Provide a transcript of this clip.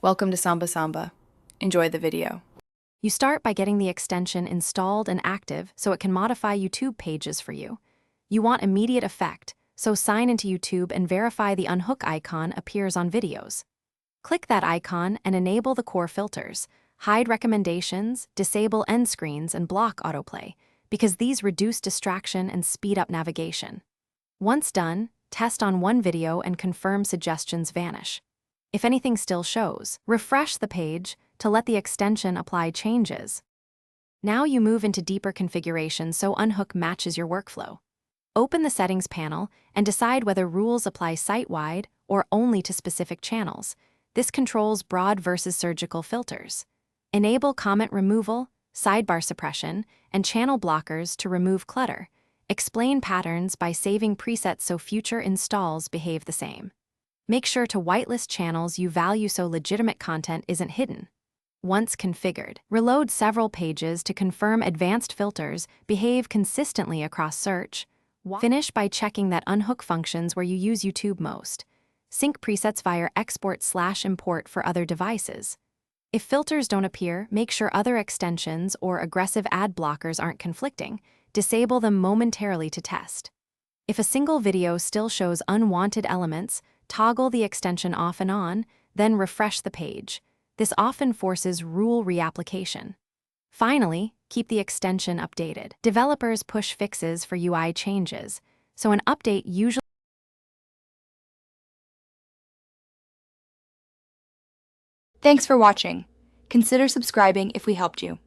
Welcome to Samba Samba. Enjoy the video. You start by getting the extension installed and active so it can modify YouTube pages for you. You want immediate effect, so sign into YouTube and verify the Unhook icon appears on videos. Click that icon and enable the core filters, hide recommendations, disable end screens, and block autoplay, because these reduce distraction and speed up navigation. Once done, test on one video and confirm suggestions vanish. If anything still shows, refresh the page to let the extension apply changes. Now you move into deeper configuration so Unhook matches your workflow. Open the Settings panel and decide whether rules apply site-wide or only to specific channels. This controls broad versus surgical filters. Enable comment removal, sidebar suppression, and channel blockers to remove clutter. Explain patterns by saving presets so future installs behave the same. Make sure to whitelist channels you value so legitimate content isn't hidden. Once configured, reload several pages to confirm advanced filters behave consistently across search. Finish by checking that Unhook functions where you use YouTube most. Sync presets via export/import for other devices. If filters don't appear, make sure other extensions or aggressive ad blockers aren't conflicting. Disable them momentarily to test. If a single video still shows unwanted elements, toggle the extension off and on, then refresh the page. This often forces rule reapplication. Finally, keep the extension updated. Developers push fixes for UI changes, so an update usually Thanks for watching. Consider subscribing if we helped you.